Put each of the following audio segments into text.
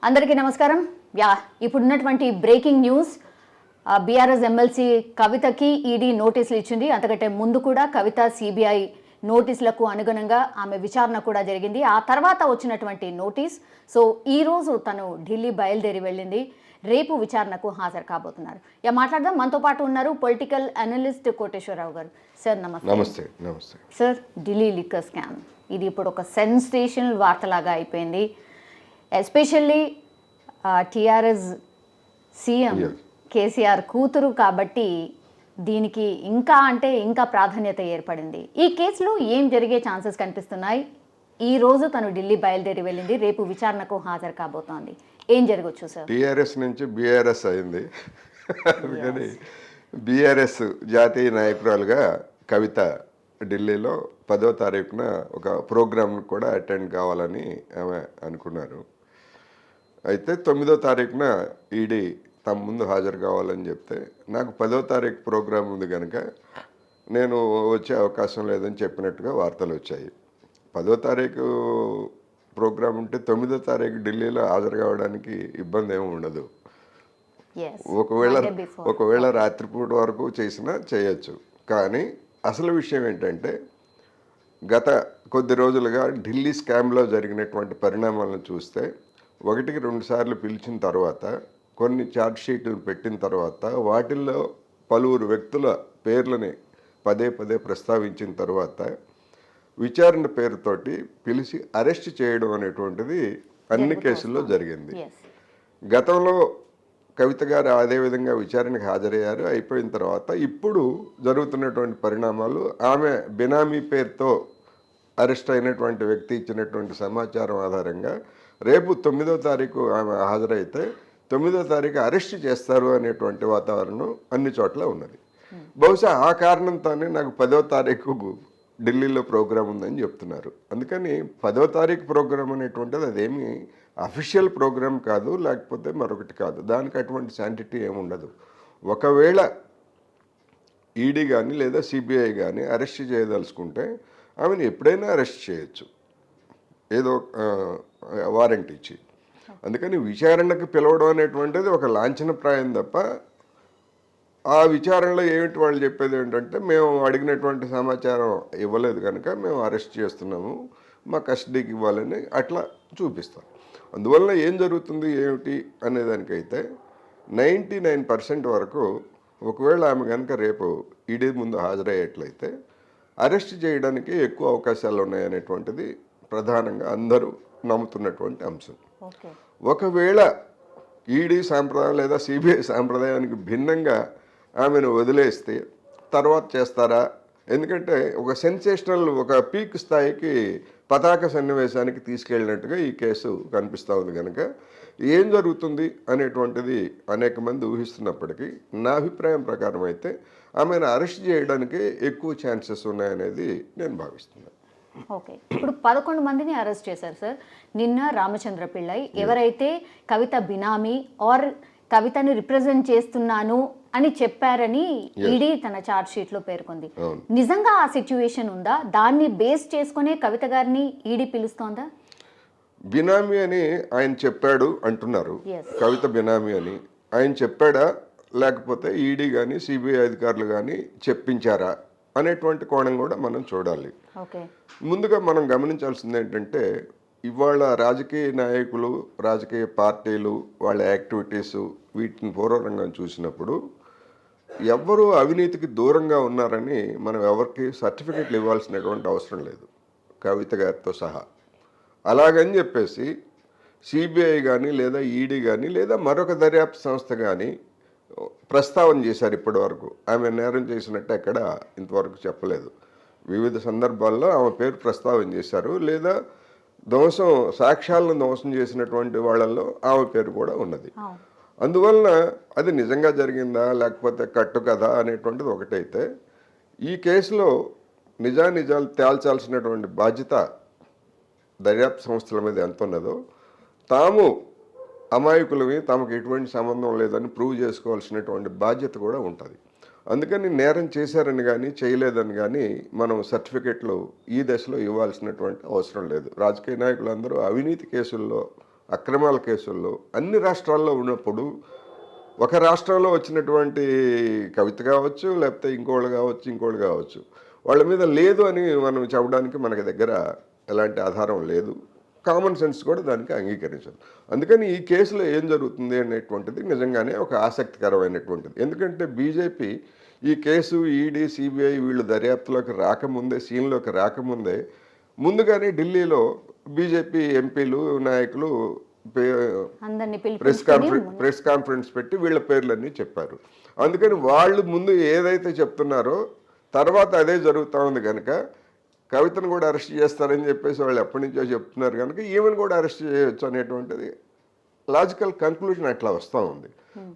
అందరికీ నమస్కారం. ఇప్పుడున్నటువంటి బ్రేకింగ్ న్యూస్, బీఆర్ఎస్ ఎమ్మెల్సీ కవితకి ఈడీ నోటీసులు ఇచ్చింది. అంతకంటే ముందు కూడా కవిత సిబిఐ నోటీసులకు అనుగుణంగా ఆమె విచారణ కూడా జరిగింది. ఆ తర్వాత వచ్చినటువంటి నోటీస్. సో ఈ రోజు తను ఢిల్లీ బయలుదేరి వెళ్ళింది. రేపు విచారణకు హాజరు కాబోతున్నారు. మాట్లాడదాం. మనతో పాటు ఉన్నారు పొలిటికల్ అనలిస్ట్ కోటేశ్వరరావు గారు. సార్ నమస్తే. నమస్తే. నమస్తే సార్, ఢిల్లీ లిక్కర్ స్కామ్ ఇది ఇప్పుడు ఒక సెన్సేషనల్ వార్తలాగా అయిపోయింది. ఎస్పెషల్లీ టీఆర్ఎస్ సీఎం కేసీఆర్ కూతురు కాబట్టి దీనికి ఇంకా ప్రాధాన్యత ఏర్పడింది. ఈ కేసులో ఏం జరిగే ఛాన్సెస్ కనిపిస్తున్నాయి? ఈ రోజు తను ఢిల్లీ బయలుదేరి వెళ్ళింది, రేపు విచారణకు హాజరు కాబోతోంది. ఏం జరగవచ్చు సార్? టీఆర్ఎస్ నుంచి బీఆర్ఎస్ అయింది. అందుకని బీఆర్ఎస్ జాతీయ నాయకురాలుగా కవిత ఢిల్లీలో 10వ తారీఖున ఒక ప్రోగ్రామ్ కూడా అటెండ్ కావాలని ఆమె అనుకున్నారు. అయితే 9వ తారీఖున ఈడీ తమ ముందు హాజరు కావాలని చెప్తే నాకు 10వ తారీఖు ప్రోగ్రాం ఉంది కనుక నేను వచ్చే అవకాశం లేదని చెప్పినట్టుగా వార్తలు వచ్చాయి. 10వ తారీఖు ప్రోగ్రాం ఉంటే 9వ తారీఖు ఢిల్లీలో హాజరు కావడానికి ఇబ్బంది ఏమి ఉండదు. ఒకవేళ రాత్రిపూట వరకు చేసినా చేయొచ్చు. కానీ అసలు విషయం ఏంటంటే గత కొద్ది రోజులుగా ఢిల్లీ స్కామ్లో జరిగినటువంటి పరిణామాలను చూస్తే 1-2 సార్లు పిలిచిన తర్వాత కొన్ని ఛార్జ్ షీట్లు పెట్టిన తర్వాత వాటిల్లో పలువురు వ్యక్తుల పేర్లని పదే ప్రస్తావించిన తర్వాత విచారణ పేరుతోటి పిలిచి అరెస్ట్ చేయడం అనేటువంటిది అన్ని కేసుల్లో జరిగింది. గతంలో కవిత గారు అదేవిధంగా విచారణకు హాజరయ్యారు. అయిపోయిన తర్వాత ఇప్పుడు జరుగుతున్నటువంటి పరిణామాలు, ఆమె బినామీ పేరుతో అరెస్ట్ అయినటువంటి వ్యక్తి ఇచ్చినటువంటి సమాచారం ఆధారంగా రేపు 9వ తారీఖు ఆమె హాజరైతే 9వ తారీఖు అరెస్ట్ చేస్తారు అనేటువంటి వాతావరణం అన్ని చోట్ల ఉన్నది. బహుశా ఆ కారణంతోనే నాకు 10వ తారీఖు ఢిల్లీలో ప్రోగ్రాం ఉందని చెప్తున్నారు. అందుకని 10వ తారీఖు ప్రోగ్రాం అనేటువంటిది అదేమి అఫీషియల్ ప్రోగ్రాం కాదు, లేకపోతే మరొకటి కాదు. దానికి అటువంటి శాంటిటీ ఏమి ఉండదు. ఒకవేళ ఈడీ కానీ లేదా సిబిఐ కానీ అరెస్ట్ చేయదలుచుకుంటే ఆమెను ఎప్పుడైనా అరెస్ట్ చేయొచ్చు, ఏదో వారెంట్ ఇచ్చి. అందుకని విచారణకు పిలవడం అనేటువంటిది ఒక లాంఛనప్రాయం తప్ప ఆ విచారణలో ఏమిటి వాళ్ళు చెప్పేది ఏంటంటే మేము అడిగినటువంటి సమాచారం ఇవ్వలేదు కనుక మేము అరెస్ట్ చేస్తున్నాము, మా కస్టడీకి ఇవ్వాలని అట్లా చూపిస్తాం. అందువల్ల ఏం జరుగుతుంది ఏమిటి అనేదానికైతే 99% వరకు ఒకవేళ ఆమె కనుక రేపు ఈడీ ముందు హాజరయ్యేట్లయితే అరెస్ట్ చేయడానికి ఎక్కువ అవకాశాలు ఉన్నాయనేటువంటిది ప్రధానంగా అందరూ నమ్ముతున్నటువంటి అంశం. ఒకవేళ ఈడీ సాంప్రదాయం లేదా సిబిఐ సాంప్రదాయానికి భిన్నంగా ఆమెను వదిలేస్తే తర్వాత చేస్తారా? ఎందుకంటే ఒక సెన్సేషనల్, ఒక పీక్ స్థాయికి పతాక సన్నివేశానికి తీసుకెళ్ళినట్టుగా ఈ కేసు కనిపిస్తూ ఉంది కనుక ఏం జరుగుతుంది అనేటువంటిది అనేక మంది ఊహిస్తున్నప్పటికీ నా అభిప్రాయం ప్రకారం అయితే ఆమెను అరెస్ట్ చేయడానికి ఎక్కువ ఛాన్సెస్ ఉన్నాయనేది నేను భావిస్తున్నాను. ఓకే, ఇప్పుడు 11 మందిని అరెస్ట్ చేశారు సార్. నిన్న రామచంద్ర పిళ్ళై ఎవరైతే కవిత బినామీ ఆర్ కవితని రిప్రజెంట్ చేస్తున్నాను అని చెప్పారని ఈడీ తన ఛార్జ్ షీట్లో పేర్కొంది. నిజంగా ఆ సిచ్యువేషన్ ఉందా? దాన్ని బేస్ చేసుకునే కవిత గారిని ఈడీ పిలుస్తోందా? బినామీ అని ఆయన చెప్పాడు అంటున్నారు. కవిత బినామీ అని ఆయన చెప్పాడా, లేకపోతే ఈడీ కానీ సిబిఐ అధికారులు కానీ చెప్పించారా అనేటువంటి కోణం కూడా మనం చూడాలి. ముందుగా మనం గమనించాల్సింది ఏంటంటే ఇవాళ రాజకీయ నాయకులు, రాజకీయ పార్టీలు, వాళ్ళ యాక్టివిటీసు వీటిని పూర్వరంగా చూసినప్పుడు ఎవ్వరూ అవినీతికి దూరంగా ఉన్నారని మనం ఎవరికి సర్టిఫికెట్లు ఇవ్వాల్సినటువంటి అవసరం లేదు, కవిత గారితో సహా. అలాగని చెప్పేసి సిబిఐ కానీ లేదా ఈడీ కానీ లేదా మరొక దర్యాప్తు సంస్థ కానీ ప్రస్తావన చేశారు ఇప్పటి వరకు. ఆమె నేరం చేసినట్టు ఎక్కడ ఇంతవరకు చెప్పలేదు. వివిధ సందర్భాల్లో ఆమె పేరు ప్రస్తావన చేశారు, లేదా సాక్ష్యాలను ధ్వంసం చేసినటువంటి వాళ్ళల్లో ఆమె పేరు కూడా ఉన్నది. అందువలన అది నిజంగా జరిగిందా లేకపోతే కట్టు కదా అనేటువంటిది ఒకటైతే, ఈ కేసులో నిజాలు తేల్చాల్సినటువంటి బాధ్యత దర్యాప్తు సంస్థల మీద ఎంత ఉన్నదో, తాము అమాయకులవి, తమకు ఎటువంటి సంబంధం లేదని ప్రూవ్ చేసుకోవాల్సినటువంటి బాధ్యత కూడా ఉంటుంది. అందుకని నేరం చేశారని కానీ చేయలేదని కానీ మనం సర్టిఫికెట్లు ఈ దశలో ఇవ్వాల్సినటువంటి అవసరం లేదు. రాజకీయ నాయకులందరూ అవినీతి కేసుల్లో అక్రమాల కేసుల్లో అన్ని రాష్ట్రాల్లో ఉన్నప్పుడు ఒక రాష్ట్రంలో వచ్చినటువంటి కవిత కావచ్చు, లేకపోతే ఇంకోళ్ళు కావచ్చు, వాళ్ళ మీద లేదు అని మనం చెప్పడానికి మనకి దగ్గర ఎలాంటి ఆధారం లేదు. కామన్ సెన్స్ కూడా దానికి అంగీకరించదు. అందుకని ఈ కేసులో ఏం జరుగుతుంది అనేటువంటిది నిజంగానే ఒక ఆసక్తికరమైనటువంటిది. ఎందుకంటే బీజేపీ ఈ కేసు ఈడీ, సిబిఐ వీళ్ళు దర్యాప్తులోకి రాకముందే, సీన్లోకి రాకముందే ముందుగానే ఢిల్లీలో బీజేపీ ఎంపీలు, నాయకులు అందరినీ ప్రెస్ కాన్ఫరెన్స్ పెట్టి వీళ్ళ పేర్లన్నీ చెప్పారు. అందుకని వాళ్ళు ముందు ఏదైతే చెప్తున్నారో తర్వాత అదే జరుగుతూ ఉంది కనుక కవితను కూడా అరెస్ట్ చేస్తారని చెప్పేసి వాళ్ళు ఎప్పటి నుంచో చెప్తున్నారు కనుక ఈమెను కూడా అరెస్ట్ చేయొచ్చు అనేటువంటిది లాజికల్ కంక్లూజన్ అట్లా వస్తూ ఉంది.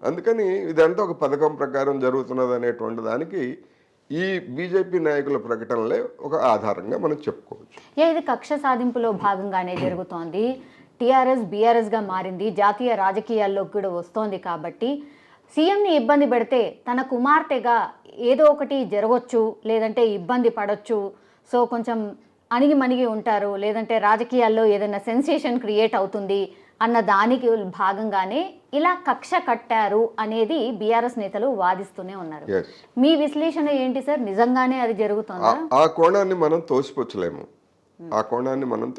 అందుకని ఇదంతా ఒక పథకం ప్రకారం జరుగుతున్నది అనేటువంటి దానికి ఈ బీజేపీ నాయకుల ప్రకటనలే ఒక ఆధారంగా మనం చెప్పుకోవచ్చు. ఇది కక్ష సాధింపులో భాగంగానే జరుగుతోంది. టీఆర్ఎస్ బీఆర్ఎస్గా మారింది, జాతీయ రాజకీయాల్లోకి కూడా వస్తోంది. కాబట్టి సీఎంని ఇబ్బంది పెడితే తన కుమార్తెగా ఏదో ఒకటి జరగవచ్చు, లేదంటే ఇబ్బంది పడవచ్చు, సో కొంచెం అణిగి ఉంటారు, లేదంటే రాజకీయాల్లో ఏదైనా సెన్సేషన్ క్రియేట్ అవుతుంది అన్న దానికి భాగంగానే ఇలా కక్ష కట్టారు అనేది బీఆర్ఎస్ నేతలు వాదిస్తూనే ఉన్నారు. మీ విశ్లేషణ ఏంటి సార్? నిజంగానే అది జరుగుతుందా? ఆ కోణాన్ని మనం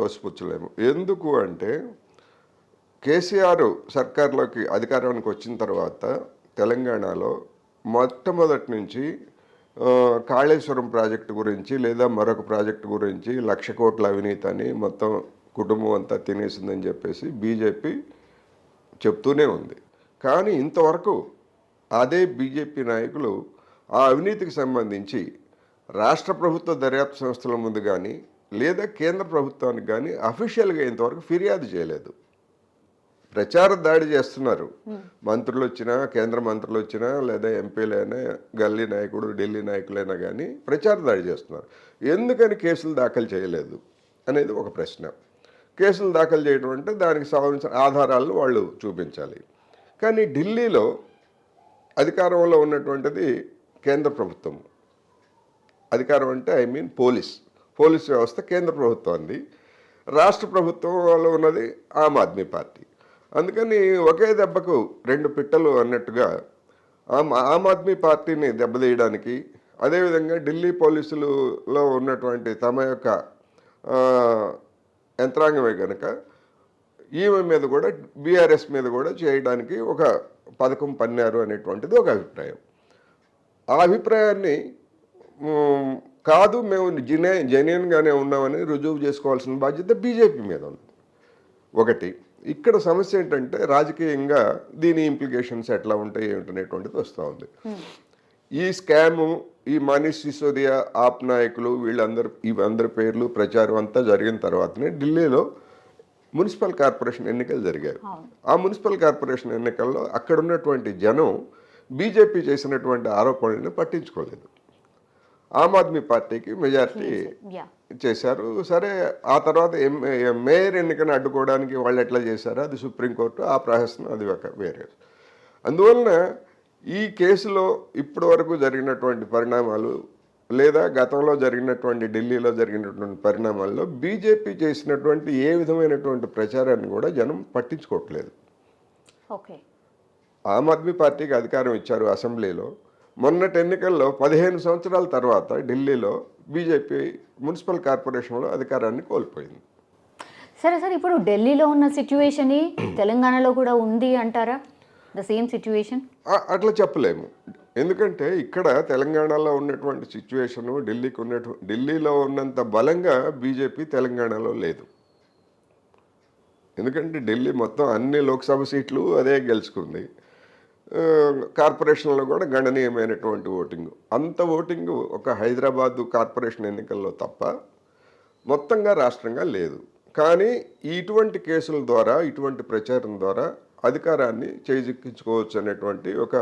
తోసిపుచ్చలేము. ఎందుకు అంటే కేసీఆర్ సర్కార్లోకి అధికారానికి వచ్చిన తర్వాత తెలంగాణలో మొట్టమొదటి నుంచి కాళేశ్వరం ప్రాజెక్టు గురించి లేదా మరొక ప్రాజెక్టు గురించి 1,00,000 కోట్ల అవినీతి అని మొత్తం కుటుంబం అంతా తినేసిందని చెప్పేసి బీజేపీ చెప్తూనే ఉంది. కానీ ఇంతవరకు అదే బీజేపీ నాయకులు ఆ అవినీతికి సంబంధించి రాష్ట్ర ప్రభుత్వ దర్యాప్తు సంస్థల ముందు కానీ లేదా కేంద్ర ప్రభుత్వానికి కానీ అఫీషియల్గా ఇంతవరకు ఫిర్యాదు చేయలేదు. ప్రచార దాడి చేస్తున్నారు. మంత్రులు వచ్చినా, కేంద్ర మంత్రులు వచ్చినా, లేదా ఎంపీలైనా, గల్లీ నాయకుడు, ఢిల్లీ నాయకులైనా కానీ ప్రచార దాడి చేస్తున్నారు. ఎందుకని కేసులు దాఖలు చేయలేదు అనేది ఒక ప్రశ్న. కేసులు దాఖలు చేయడం అంటే దానికి సంబంధించిన ఆధారాలను వాళ్ళు చూపించాలి. కానీ ఢిల్లీలో అధికారంలో ఉన్నటువంటిది కేంద్ర ప్రభుత్వం. అధికారం అంటే పోలీస్ వ్యవస్థ కేంద్ర ప్రభుత్వాన్ని, రాష్ట్ర ప్రభుత్వంలో ఉన్నది ఆమ్ ఆద్మీ పార్టీ. అందుకని ఒకే దెబ్బకు 2 పిట్టలు అన్నట్టుగా ఆమ్ ఆద్మీ పార్టీని దెబ్బతీయడానికి, అదేవిధంగా ఢిల్లీ పోలీసులలో ఉన్నటువంటి తమ యొక్క యంత్రాంగమే కనుక ఈమె మీద కూడా బీఆర్ఎస్ మీద కూడా చేయడానికి ఒక పథకం పన్నారు అనేటువంటిది ఒక అభిప్రాయం. ఆ అభిప్రాయాన్ని కాదు మేము జెన్యూన్గానే ఉన్నామని రుజువు చేసుకోవాల్సిన బాధ్యత బీజేపీ మీద ఉంది. ఒకటి ఇక్కడ సమస్య ఏంటంటే రాజకీయంగా దీని ఇంప్లికేషన్స్ ఎట్లా ఉంటాయి ఏమిటనేటువంటిది వస్తూ ఉంది. ఈ స్కాము, ఈ మనీష్ సిసోదియా, ఆప్ నాయకులు ఇవందరి పేర్లు ప్రచారం అంతా జరిగిన తర్వాతనే ఢిల్లీలో మున్సిపల్ కార్పొరేషన్ ఎన్నికలు జరిగాయి. ఆ మున్సిపల్ కార్పొరేషన్ ఎన్నికల్లో అక్కడ ఉన్నటువంటి జనం బీజేపీ చేసినటువంటి ఆరోపణలను పట్టించుకోలేదు. ఆమ్ ఆద్మీ పార్టీకి మెజారిటీ చేశారు. సరే, ఆ తర్వాత మేయర్ ఎన్నికను అడ్డుకోవడానికి వాళ్ళు ఎట్లా చేశారో అది సుప్రీంకోర్టు ఆ ప్రాసెస్ను అది ఒక వేరే. అందువలన ఈ కేసులో ఇప్పటి వరకు జరిగినటువంటి పరిణామాలు లేదా గతంలో జరిగినటువంటి ఢిల్లీలో జరిగినటువంటి పరిణామాల్లో బీజేపీ చేసినటువంటి ఏ విధమైనటువంటి ప్రచారాన్ని కూడా జనం పట్టించుకోవట్లేదు. ఆమ్ ఆద్మీ పార్టీకి అధికారం ఇచ్చారు అసెంబ్లీలో. మొన్నటి ఎన్నికల్లో 15 సంవత్సరాల తర్వాత ఢిల్లీలో బీజేపీ మున్సిపల్ కార్పొరేషన్లో అధికారాన్ని కోల్పోయింది. సరే సార్, ఇప్పుడు ఢిల్లీలో ఉన్న సిచ్యువేషన్ తెలంగాణలో కూడా ఉంది అంటారా? ద సేమ్ సిచ్యువేషన్ అట్లా చెప్పలేము. ఎందుకంటే ఇక్కడ తెలంగాణలో ఉన్నటువంటి సిచ్యువేషను ఢిల్లీలో ఉన్నంత బలంగా బీజేపీ తెలంగాణలో లేదు. ఎందుకంటే ఢిల్లీ మొత్తం అన్ని లోక్సభ సీట్లు అదే గెలుచుకుంది. కార్పొరేషన్లో కూడా గణనీయమైనటువంటి ఓటింగు. అంత ఓటింగు ఒక హైదరాబాదు కార్పొరేషన్ ఎన్నికల్లో తప్ప మొత్తంగా రాష్ట్రంగా లేదు. కానీ ఇటువంటి కేసుల ద్వారా, ఇటువంటి ప్రచారం ద్వారా అధికారాన్ని చేజిక్కించుకోవచ్చు అనేటువంటి ఒక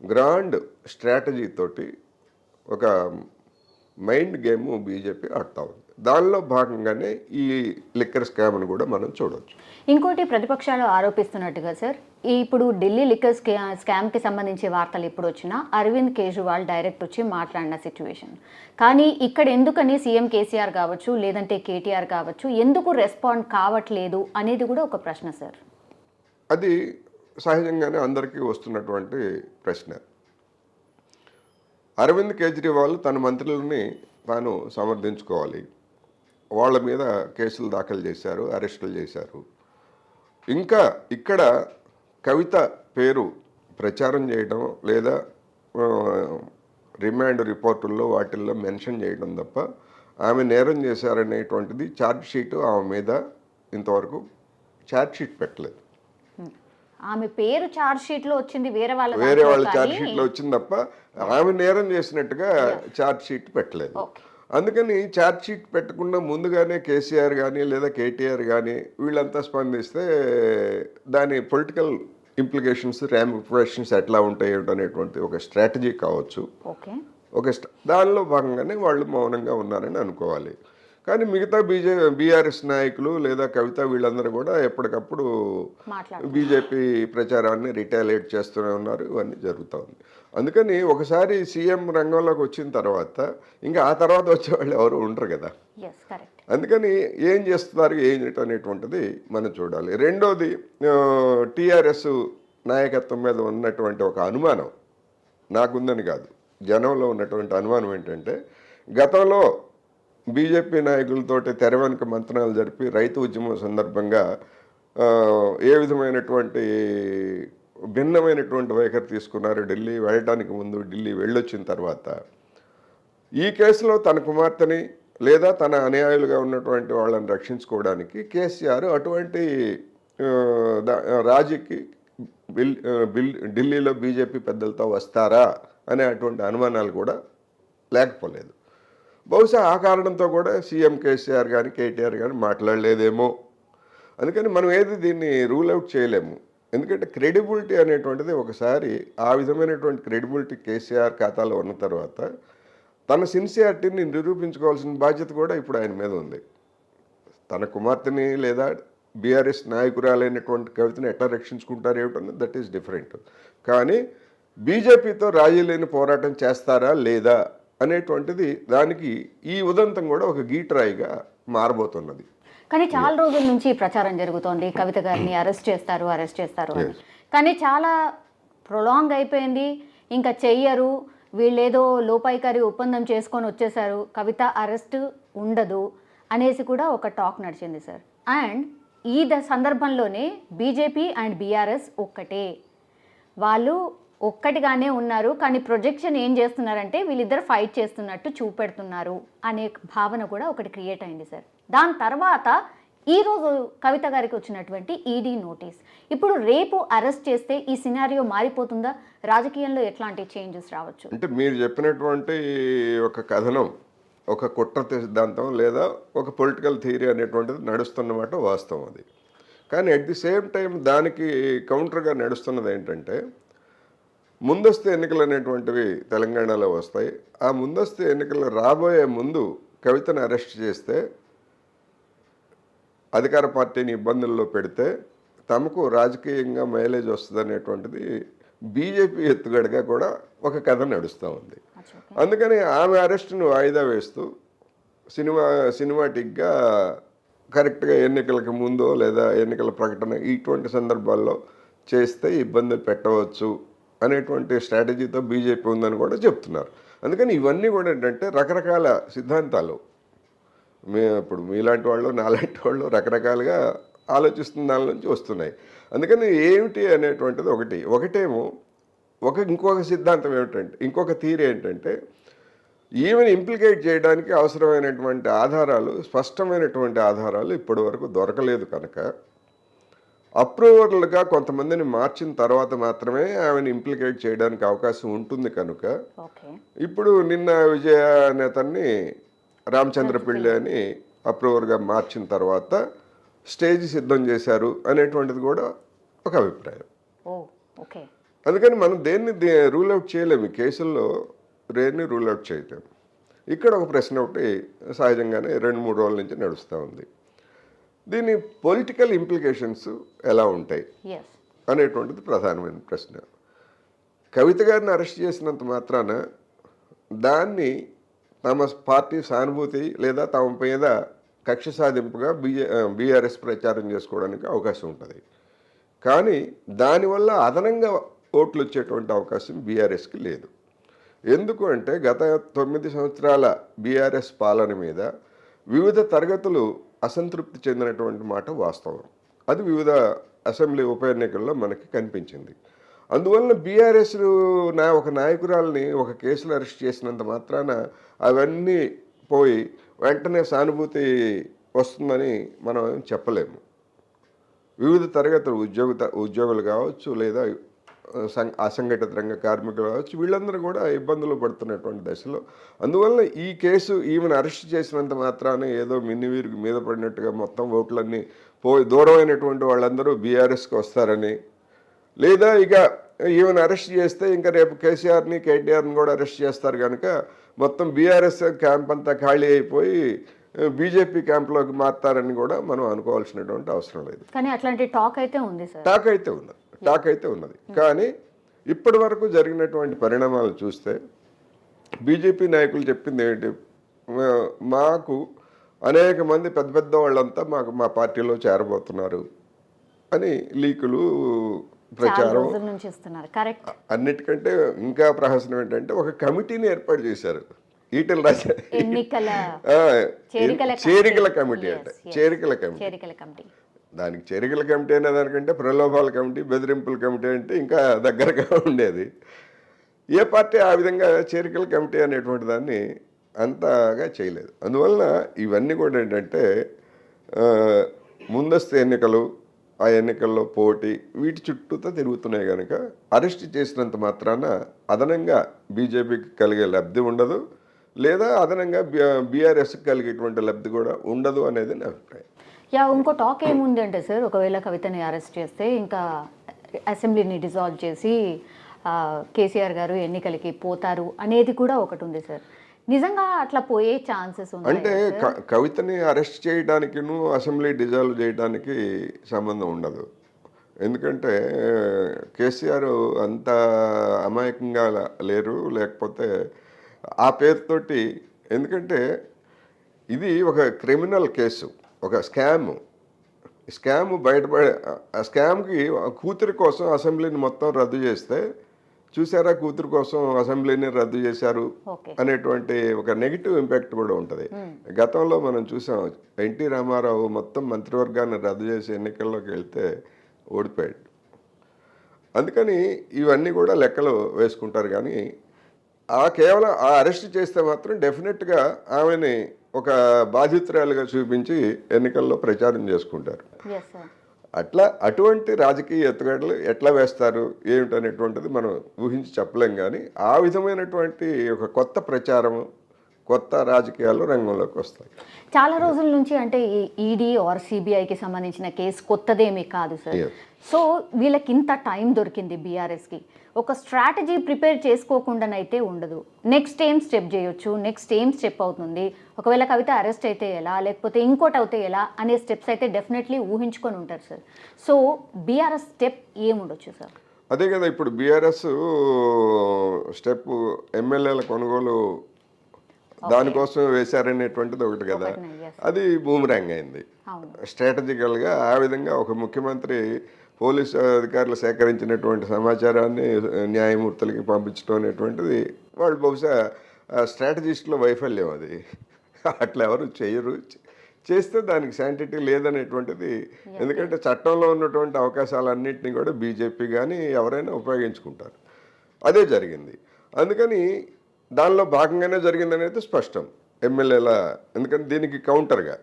గ్రాండ్ స్ట్రాటజీ తోటి ఒక మైండ్ గేమ్ బీజేపీ ఆడుతూ ఉంది. దానిలో భాగంగానే ఈ లిక్కర్ స్కామ్ను కూడా మనం చూడవచ్చు. ఇంకోటి ప్రతిపక్షాలు ఆరోపిస్తున్నట్టుగా సార్, ఇప్పుడు ఢిల్లీ లిక్కర్ స్కామ్కి సంబంధించి వార్తలు ఇప్పుడు వచ్చినా అరవింద్ కేజ్రీవాల్ డైరెక్ట్ వచ్చి మాట్లాడిన సిచ్యువేషన్. కానీ ఇక్కడ ఎందుకని సీఎం కేసీఆర్ కావచ్చు, లేదంటే కేటీఆర్ కావచ్చు, ఎందుకు రెస్పాండ్ కావట్లేదు అనేది కూడా ఒక ప్రశ్న సార్. అది సహజంగానే అందరికీ వస్తున్నటువంటి ప్రశ్న. అరవింద్ కేజ్రీవాల్ తన మంత్రులని తాను సమర్థించుకోవాలి. వాళ్ళ మీద కేసులు దాఖలు చేశారు, అరెస్టులు చేశారు. ఇంకా ఇక్కడ కవిత పేరు ప్రచారం చేయడం లేదా రిమాండ్ రిపోర్టుల్లో వాటిల్లో మెన్షన్ చేయడం తప్ప ఆమె నేరం చేశారనేటువంటిది ఛార్జ్ షీటు ఆమె మీద ఇంతవరకు ఛార్జ్ షీట్ పెట్టలేదు. ఆమె పేరు ఛార్జ్ షీట్లో వచ్చింది, వేరే వాళ్ళ ఛార్జ్ షీట్లో వచ్చింది తప్ప ఆమె నేరం చేసినట్టుగా ఛార్జ్ షీట్ పెట్టలేదు. అందుకని ఛార్జ్ షీట్ పెట్టకుండా ముందుగానే కేసీఆర్ కానీ లేదా కేటీఆర్ కానీ వీళ్ళంతా స్పందిస్తే దాని పొలిటికల్ ఇంప్లికేషన్స్, ర్యామిఫికేషన్స్ ఎట్లా ఉంటాయి అనేటువంటి ఒక స్ట్రాటజీ కావచ్చు. దానిలో భాగంగానే వాళ్ళు మౌనంగా ఉన్నారని అనుకోవాలి. కానీ మిగతా బీఆర్ఎస్ నాయకులు లేదా కవిత వీళ్ళందరూ కూడా ఎప్పటికప్పుడు బీజేపీ ప్రచారాన్ని రిటాలియేట్ చేస్తూనే ఉన్నారు. ఇవన్నీ జరుగుతూ ఉంది. అందుకని ఒకసారి సీఎం రంగంలోకి వచ్చిన తర్వాత ఇంకా ఆ తర్వాత వచ్చేవాళ్ళు ఎవరు ఉండరు కదా. అందుకని ఏం చేస్తున్నారు ఏంటి అనేటువంటిది మనం చూడాలి. రెండోది, టీఆర్ఎస్ నాయకత్వం మీద ఉన్నటువంటి ఒక అనుమానం, నాకుందని కాదు, జనంలో ఉన్నటువంటి అనుమానం ఏంటంటే, గతంలో బీజేపీ నాయకులతోటి తెర వెనుక మంత్రాలు జరిపి రైతు ఉద్యమం సందర్భంగా ఏ విధమైనటువంటి భిన్నమైనటువంటి వైఖరి తీసుకున్నారు. ఢిల్లీ వెళ్ళడానికి ముందు, ఢిల్లీ వెళ్ళొచ్చిన తర్వాత ఈ కేసులో తన కుమార్తెని లేదా తన అనుయాయులుగా ఉన్నటువంటి వాళ్ళని రక్షించుకోవడానికి కేసీఆర్ అటువంటి రాజీకి ఢిల్లీలో బీజేపీ పెద్దలతో వస్తారా అనే అటువంటి అనుమానాలు కూడా లేకపోలేదు. బహుశా ఆ కారణంతో కూడా సీఎం కేసీఆర్ కానీ కేటీఆర్ కానీ మాట్లాడలేదేమో. అందుకని మనం ఏది దీన్ని రూల్ అవుట్ చేయలేము. ఎందుకంటే క్రెడిబిలిటీ అనేటువంటిది ఒకసారి ఆ విధమైనటువంటి క్రెడిబిలిటీ కేసీఆర్ ఖాతాలో ఉన్న తర్వాత తన సిన్సియారిటీని నిరూపించుకోవాల్సిన బాధ్యత కూడా ఇప్పుడు ఆయన మీద ఉంది. తన కుమార్తెని లేదా బీఆర్ఎస్ నాయకురాలైనటువంటి కవితని ఎట్లా రక్షించుకుంటారు ఏమిటన్నది దట్ ఈస్ డిఫరెంట్. కానీ బీజేపీతో రాజీ లేని పోరాటం చేస్తారా లేదా అనేటువంటిది దానికి ఈ ఉదంతం కూడా ఒక గీటరాయిగా మారబోతున్నది. కానీ చాలా రోజుల నుంచి ప్రచారం జరుగుతోంది, కవిత గారిని అరెస్ట్ చేస్తారు అని. కానీ చాలా ప్రొలాంగ్ అయిపోయింది, ఇంకా చెయ్యరు, వీళ్ళేదో లోపాయికారి ఒప్పందం చేసుకొని వచ్చేసారు, కవిత అరెస్ట్ ఉండదు అనేసి కూడా ఒక టాక్ నడిచింది సార్. అండ్ ఈ సందర్భంలోనే బీజేపీ అండ్ బీఆర్ఎస్ ఒక్కటే, వాళ్ళు ఒక్కటిగానే ఉన్నారు. కానీ ప్రొజెక్షన్ ఏం చేస్తున్నారంటే వీళ్ళిద్దరు ఫైట్ చేస్తున్నట్టు చూపెడుతున్నారు అనే భావన కూడా ఒకటి క్రియేట్ అయింది సార్. దాని తర్వాత ఈరోజు కవిత గారికి వచ్చినటువంటి ఈడీ నోటీస్, ఇప్పుడు రేపు అరెస్ట్ చేస్తే ఈ సినారియో మారిపోతుందా? రాజకీయంలో ఎట్లాంటి చేంజెస్ రావచ్చు? అంటే మీరు చెప్పినటువంటి ఒక కథనం, ఒక కుట్ర సిద్ధాంతం లేదా ఒక పొలిటికల్ థియరీ అనేటువంటిది నడుస్తున్నమాట వాస్తవం అది. కానీ అట్ ది సేమ్ టైం దానికి కౌంటర్గా నడుస్తున్నది ఏంటంటే, ముందస్తు ఎన్నికలు అనేటువంటివి తెలంగాణలో వస్తాయి. ఆ ముందస్తు ఎన్నికలు రాబోయే ముందు కవితను అరెస్ట్ చేస్తే అధికార పార్టీని ఇబ్బందుల్లో పెడితే తమకు రాజకీయంగా మైలేజ్ వస్తుంది అనేటువంటిది బీజేపీ ఎత్తుగడగా కూడా ఒక కథ నడుస్తూ ఉంది. అందుకని ఆమె అరెస్టును వాయిదా వేస్తూ సినిమాటిక్గా కరెక్ట్గా ఎన్నికలకు ముందో లేదా ఎన్నికల ప్రకటన ఇటువంటి సందర్భాల్లో చేస్తే ఇబ్బందులు పెట్టవచ్చు అనేటువంటి స్ట్రాటజీతో బీజేపీ ఉందని కూడా చెప్తున్నారు. అందుకని ఇవన్నీ కూడా ఏంటంటే రకరకాల సిద్ధాంతాలు, ఇప్పుడు మీలాంటి వాళ్ళు నాలాంటి వాళ్ళు రకరకాలుగా ఆలోచిస్తున్న దాని నుంచి వస్తున్నాయి. అందుకని ఏమిటి అనేటువంటిది ఒకటేమో ఇంకొక సిద్ధాంతం ఏమిటంటే, ఇంకొక థియరీ ఏంటంటే, ఈమెను ఇంప్లికేట్ చేయడానికి అవసరమైనటువంటి ఆధారాలు, స్పష్టమైనటువంటి ఆధారాలు ఇప్పటి వరకు దొరకలేదు కనుక అప్రూవర్లుగా కొంతమందిని మార్చిన తర్వాత మాత్రమే ఆమెను ఇంప్లికేట్ చేయడానికి అవకాశం ఉంటుంది కనుక ఇప్పుడు నిన్న విజయ నేతన్ని రామచంద్ర పిళ్ళి అని అప్రూవర్గా మార్చిన తర్వాత స్టేజ్ సిద్ధం చేశారు అనేటువంటిది కూడా ఒక అభిప్రాయం. అందుకని మనం దేన్ని రూల్ అవుట్ చేయలేము, ఈ కేసుల్లో దేన్ని రూల్ అవుట్ చేయలేము. ఇక్కడ ఒక ప్రశ్న ఒకటి సహజంగానే 2-3 రోజుల నుంచి నడుస్తూ ఉంది. దీని పొలిటికల్ ఇంప్లికేషన్స్ ఎలా ఉంటాయి ఎస్. అనేటువంటిది ప్రధానమైన ప్రశ్న. కవిత గారిని అరెస్ట్ చేసినంత మాత్రాన దాన్ని తమ పార్టీ సానుభూతి లేదా తమ మీద కక్ష సాధింపుగా బీఆర్ఎస్ ప్రచారం చేసుకోవడానికి అవకాశం ఉంటుంది. కానీ దానివల్ల అదనంగా ఓట్లు వచ్చేటువంటి అవకాశం బీఆర్ఎస్కి లేదు. ఎందుకు అంటే గత 9 సంవత్సరాల బీఆర్ఎస్ పాలన మీద వివిధ తరగతులు అసంతృప్తి చెందినటువంటి మాట వాస్తవం. అది వివిధ అసెంబ్లీ ఉప ఎన్నికల్లో మనకి కనిపించింది. అందువలన బీఆర్ఎస్ ఒక నాయకురాలని ఒక కేసులో అరెస్ట్ చేసినంత మాత్రాన అవన్నీ పోయి వెంటనే సానుభూతి వస్తుందని మనం చెప్పలేము. వివిధ తరగతులు ఉద్యోగులు కావచ్చు, లేదా అసంఘటిత రంగ కార్మికులు కావచ్చు, వీళ్ళందరూ కూడా ఇబ్బందులు పడుతున్నటువంటి దశలో. అందువల్ల ఈ కేసు ఈమెను అరెస్ట్ చేసినంత మాత్రాన ఏదో మిన్నివీరికి మీద పడినట్టుగా మొత్తం ఓట్లన్నీ పోయి దూరమైనటువంటి వాళ్ళందరూ బీఆర్ఎస్కి వస్తారని, లేదా ఇక ఈమెను అరెస్ట్ చేస్తే ఇంకా రేపు కేసీఆర్ని కేటీఆర్ని కూడా అరెస్ట్ చేస్తారు కనుక మొత్తం బీఆర్ఎస్ క్యాంప్ అంతా ఖాళీ అయిపోయి బీజేపీ క్యాంప్లోకి మారుతారని కూడా మనం అనుకోవాల్సినటువంటి అవసరం లేదు. కానీ అట్లాంటి టాక్ అయితే ఉంది సార్. టాక్ అయితే ఉన్నది. కానీ ఇప్పటి వరకు జరిగినటువంటి పరిణామాలు చూస్తే బీజేపీ నాయకులు చెప్పింది ఏంటి, మాకు అనేక మంది పెద్ద పెద్ద వాళ్ళంతా మా పార్టీలో చేరబోతున్నారు అని లీకులు ప్రచారం అన్నిటికంటే ఇంకా ప్రహసనం ఏంటంటే ఒక కమిటీని ఏర్పాటు చేశారు. ఈటెల రాజా చేరికల కమిటీ అంటే చేరికల కమిటీ. దానికి చేరికల కమిటీ అనే దానికంటే ప్రలోభాల కమిటీ, బెదిరింపుల కమిటీ అంటే ఇంకా దగ్గరగా ఉండేది. ఏ పార్టీ ఆ విధంగా చేరికల కమిటీ అనేటువంటి దాన్ని అంతగా చేయలేదు. అందువల్ల ఇవన్నీ కూడా ఏంటంటే ముందస్తు ఎన్నికలు, ఆ ఎన్నికల్లో పోటీ, వీటి చుట్టూతో తిరుగుతున్నాయి కనుక అరెస్ట్ చేసినంత మాత్రాన అదనంగా బీజేపీకి కలిగే లబ్ధి ఉండదు, లేదా అదనంగా బీఆర్ఎస్కి కలిగేటువంటి లబ్ధి కూడా ఉండదు అనేది నా అభిప్రాయం. ఇంకో టాక్ ఏముంది అంటే సార్, ఒకవేళ కవితని అరెస్ట్ చేస్తే ఇంకా అసెంబ్లీని డిజాల్వ్ చేసి కేసీఆర్ గారు ఎన్నికలకి పోతారు అనేది కూడా ఒకటి ఉంది సార్. నిజంగా అట్లా పోయే ఛాన్సెస్ ఉన్నాయి అంటే కవితని అరెస్ట్ చేయడానికిను అసెంబ్లీ డిజాల్వ్ చేయడానికి సంబంధం ఉండదు. ఎందుకంటే కేసీఆర్ అంత అమాయకంగా లేరు, లేకపోతే ఆ పేరుతోటి. ఎందుకంటే ఇది ఒక క్రిమినల్ కేసు, ఒక స్కామ్ బయటపడే ఆ స్కామ్కి కూతురి కోసం అసెంబ్లీని మొత్తం రద్దు చేస్తే చూసారా, కూతురు కోసం అసెంబ్లీని రద్దు చేశారు అనేటువంటి ఒక నెగిటివ్ ఇంపాక్ట్ కూడా ఉంటుంది. గతంలో మనం చూసాం, ఎన్టీ రామారావు మొత్తం మంత్రివర్గాన్ని రద్దు చేసి ఎన్నికల్లోకి వెళ్తే ఓడిపోయాడు. అందుకని ఇవన్నీ కూడా లెక్కలు వేసుకుంటారు. కానీ కేవలం ఆ అరెస్ట్ చేస్తే మాత్రం డెఫినెట్గా ఆమెని ఒక బాధితురాలుగా చూపించి ఎన్నికల్లో ప్రచారం చేసుకుంటారు. అటువంటి రాజకీయ ఎత్తుగడలు ఎట్లా వేస్తారు ఏమిటనేటువంటిది మనం ఊహించి చెప్పలేం. కానీ ఆ విధమైనటువంటి ఒక కొత్త ప్రచారము, కొత్త రాజకీయాలు రంగంలోకి వస్తాయి. చాలా రోజుల నుంచి అంటే ఈ ఈడీ ఆర్ సిబిఐకి సంబంధించిన కేసు కొత్తదేమీ కాదు సార్. సో వీళ్ళకి ఇంత టైం దొరికింది బీఆర్ఎస్కి, ఒక స్ట్రాటజీ ప్రిపేర్ చేసుకోకుండానైతే ఉండదు. నెక్స్ట్ ఏం స్టెప్ చేయొచ్చు, నెక్స్ట్ ఏం స్టెప్ అవుతుంది, ఒకవేళ కవిత అరెస్ట్ అయితే ఎలా, లేకపోతే ఇంకోటి అవుతే ఎలా అనే స్టెప్స్ అయితే డెఫినెట్లీ ఊహించుకొని ఉంటారు సార్. సో బీఆర్ఎస్ స్టెప్ ఏముండొచ్చు సార్? అదే కదా ఇప్పుడు బీఆర్ఎస్ స్టెప్ ఎమ్మెల్యేల కొనుగోలు దానికోసం వేశారనేటువంటిది ఒకటి కదా, అది బూమరాంగ్ అయింది. స్ట్రాటజికల్గా ఆ విధంగా ఒక ముఖ్యమంత్రి పోలీసు అధికారులు సేకరించినటువంటి సమాచారాన్ని న్యాయమూర్తులకి పంపించడం అనేటువంటిది వాళ్ళు బహుశా స్ట్రాటజిస్ట్లో వైఫల్యం. అది అట్లా ఎవరు చేయరు. చేస్తే దానికి శాంటిటీ లేదనేటువంటిది. ఎందుకంటే చట్టంలో ఉన్నటువంటి అవకాశాలన్నింటినీ కూడా బీజేపీ కానీ ఎవరైనా ఉపయోగించుకుంటారు. అదే జరిగింది. అందుకని దానిలో భాగంగానే జరిగింది అనేది స్పష్టం ఎమ్మెల్యేల. ఎందుకంటే దీనికి కౌంటర్గా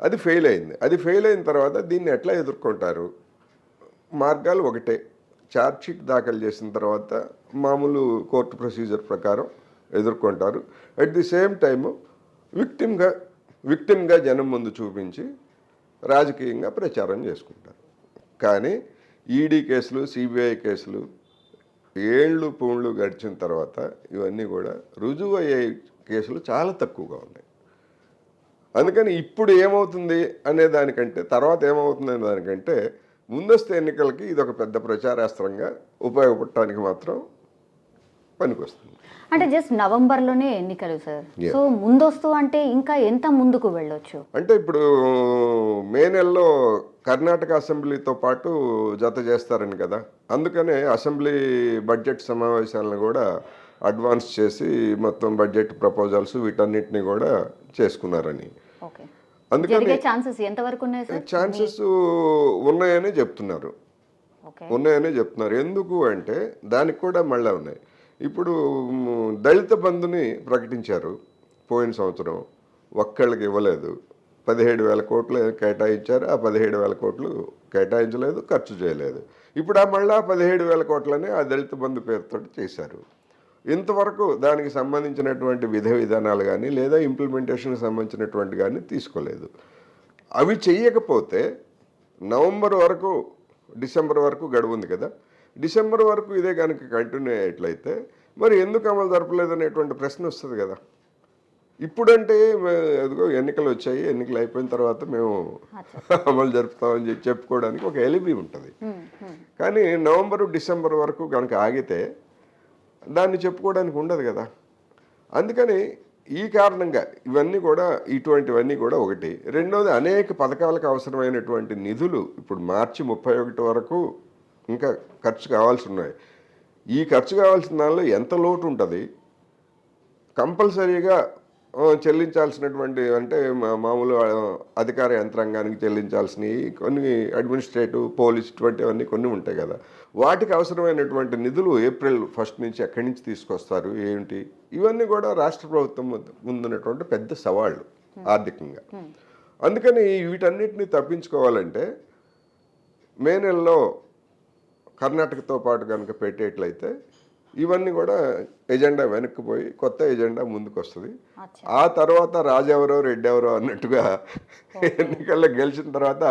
అది ఫెయిల్ అయింది. అది ఫెయిల్ అయిన తర్వాత దీన్ని ఎట్లా ఎదుర్కొంటారు? మార్గాలు ఒకటే, ఛార్జ్షీట్ దాఖలు చేసిన తర్వాత మామూలు కోర్టు ప్రొసీజర్ ప్రకారం ఎదుర్కొంటారు. అట్ ది సేమ్ టైము విక్టిమ్గా జనం ముందు చూపించి రాజకీయంగా ప్రచారం చేసుకుంటారు. కానీ ఈడీ కేసులు, సిబిఐ కేసులు ఏళ్ళు పూళ్ళు గడిచిన తర్వాత ఇవన్నీ కూడా రుజువు అయ్యే కేసులు చాలా తక్కువగా ఉన్నాయి. అందుకని ఇప్పుడు ఏమవుతుంది అనే దానికంటే తర్వాత ఏమవుతుంది అనే దానికంటే ముందస్తు ఎన్నికలకి ఇది ఒక పెద్ద ప్రచారాస్త్రంగా ఉపయోగపడటానికి మాత్రం పనికొస్తుంది. అంటే జస్ట్ నవంబర్లోనే ఎన్నికలు సార్. సో ముందొస్తూ అంటే ఇంకా ఎంత ముందుకు వెళ్ళొచ్చు? అంటే ఇప్పుడు మే నెలలో కర్ణాటక అసెంబ్లీతో పాటు జత చేస్తారని కదా, అందుకనే అసెంబ్లీ బడ్జెట్ సమావేశాలను కూడా అడ్వాన్స్ చేసి మొత్తం బడ్జెట్ ప్రపోజల్స్ వీటన్నిటిని కూడా చేసుకున్నారని. ఓకే. అందుకని ఛాన్సెస్ ఎంతవరకు ఉన్నాయి సార్? ఛాన్సెస్ ఉన్నాయనే చెప్తున్నారు. ఓకే. ఉన్నాయనే చెప్తున్నారు. ఎందుకు అంటే దానికి కూడా మళ్ళీ ఉన్నాయి. ఇప్పుడు దళిత బంధుని ప్రకటించారు పోయిన సంవత్సరం, ఒక్కళ్ళకి ఇవ్వలేదు. 17,000 కోట్లు కేటాయించారు. ఆ 17,000 కోట్లు కేటాయించలేదు, ఖర్చు చేయలేదు. ఇప్పుడు ఆ మళ్ళా 17,000 కోట్లని ఆ దళిత బంధు పేరుతో చేశారు. ఇంతవరకు దానికి సంబంధించినటువంటి విధానాలు కానీ లేదా ఇంప్లిమెంటేషన్కి సంబంధించినటువంటి కానీ తీసుకోలేదు. అవి చెయ్యకపోతే నవంబర్ వరకు డిసెంబర్ వరకు గడువు ఉంది కదా, డిసెంబర్ వరకు ఇదే కనుక కంటిన్యూ అయ్యేట్లయితే మరి ఎందుకు అమలు జరపలేదు అనేటువంటి ప్రశ్న వస్తుంది కదా. ఇప్పుడంటే అదిగో ఎన్నికలు వచ్చాయి, ఎన్నికలు అయిపోయిన తర్వాత మేము అమలు జరుపుతామని చెప్పుకోవడానికి ఒక ఎలిబి ఉంటుంది. కానీ నవంబరు డిసెంబర్ వరకు కనుక ఆగితే దాన్ని చెప్పుకోవడానికి ఉండదు కదా. అందుకని ఈ కారణంగా ఇటువంటివన్నీ కూడా ఒకటి. రెండోది, అనేక పథకాలకు అవసరమైనటువంటి నిధులు ఇప్పుడు మార్చి 31 వరకు ఇంకా ఖర్చు కావాల్సి ఉన్నాయి. ఈ ఖర్చు కావాల్సిన దానిలో ఎంత లోటు ఉంటుంది, కంపల్సరీగా చెల్లించాల్సినటువంటి అంటే మామూలు అధికార యంత్రాంగానికి చెల్లించాల్సినవి కొన్ని, అడ్మినిస్ట్రేటివ్, పోలీస్ ఇటువంటివన్నీ కొన్ని ఉంటాయి కదా, వాటికి అవసరమైనటువంటి నిధులు ఏప్రిల్ 1 నుంచి ఎక్కడి నుంచి తీసుకొస్తారు ఏంటి, ఇవన్నీ కూడా రాష్ట్ర ప్రభుత్వం ముందున్నటువంటి పెద్ద సవాళ్ళు ఆర్థికంగా. అందుకని వీటన్నిటిని తప్పించుకోవాలంటే మే నెలలో కర్ణాటకతో పాటు కనుక పెట్టేట్లయితే ఇవన్నీ కూడా ఎజెండా వెనక్కిపోయి కొత్త ఎజెండా ముందుకు వస్తుంది. ఆ తర్వాత రాజెవరో రెడ్డెవరో అన్నట్టుగా ఎన్నికల్లో గెలిచిన తర్వాత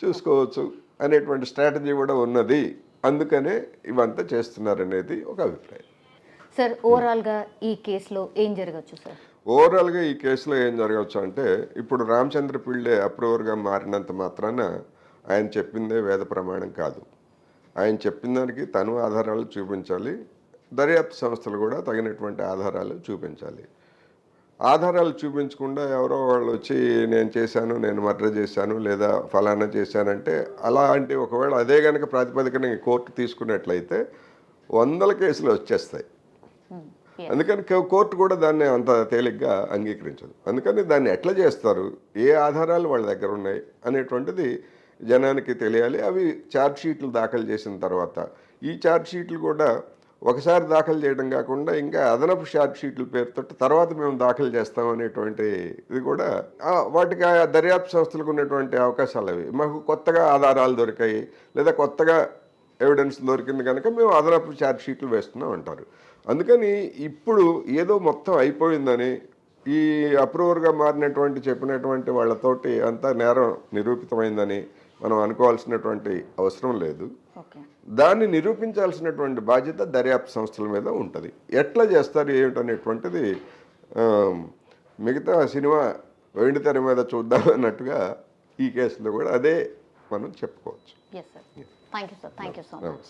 చూసుకోవచ్చు అనేటువంటి స్ట్రాటజీ కూడా ఉన్నది. అందుకనే ఇవంతా చేస్తున్నారనేది ఒక అభిప్రాయం. సార్, ఓవరాల్గా ఈ కేసులో ఏం జరగచ్చు సార్? ఓవరాల్గా ఈ కేసులో ఏం జరగవచ్చు అంటే, ఇప్పుడు రామచంద్ర పిళ్ళే అప్రూవర్గా మారినంత మాత్రాన ఆయన చెప్పిందే వేద ప్రమాణం కాదు. ఆయన చెప్పిన దానికి తను ఆధారాలు చూపించాలి, దర్యాప్తు సంస్థలు కూడా తగినటువంటి ఆధారాలు చూపించాలి. ఆధారాలు చూపించకుండా ఎవరో వాళ్ళు వచ్చి నేను చేశాను, నేను మర్డర్ చేశాను లేదా ఫలానా చేశానంటే, అలాంటి ఒకవేళ అదే కనుక ప్రాతిపదికన కోర్టు తీసుకున్నట్లయితే 100 కేసులు వచ్చేస్తాయి. అందుకని కోర్టు కూడా దాన్ని అంత తేలిగ్గా అంగీకరించదు. అందుకని దాన్ని ఎట్లా చేస్తారు, ఏ ఆధారాలు వాళ్ళ దగ్గర ఉన్నాయి అనేటువంటిది జనానికి తెలియాలి. అవి ఛార్జ్షీట్లు దాఖలు చేసిన తర్వాత, ఈ ఛార్జ్షీట్లు కూడా ఒకసారి దాఖలు చేయడం కాకుండా ఇంకా అదనపు ఛార్జ్షీట్ల పేరుతో తర్వాత మేము దాఖలు చేస్తాం అనేటువంటి ఇది కూడా వాటికి ఆ దర్యాప్తు సంస్థలకు ఉన్నటువంటి అవకాశాలు అవి. మాకు కొత్తగా ఆధారాలు దొరికాయి లేదా కొత్తగా ఎవిడెన్స్ దొరికింది కనుక మేము అదనపు ఛార్జ్షీట్లు వేస్తున్నాం అంటారు. అందుకని ఇప్పుడు ఏదో మొత్తం అయిపోయిందని ఈ అప్రూవర్గా మారినటువంటి చెప్పినటువంటి వాళ్ళతోటి అంతా నేరం నిరూపితమైందని మనం అనుకోవాల్సినటువంటి అవసరం లేదు. దాన్ని నిరూపించాల్సినటువంటి బాధ్యత దర్యాప్తు సంస్థల మీద ఉంటుంది. ఎట్లా చేస్తారు ఏమిటనేటువంటిది మిగతా సినిమా వెండితెర మీద చూద్దాం అన్నట్టుగా ఈ కేసులో కూడా అదే మనం చెప్పుకోవచ్చు. Yes, sir. Thank you, sir. Thank you so much.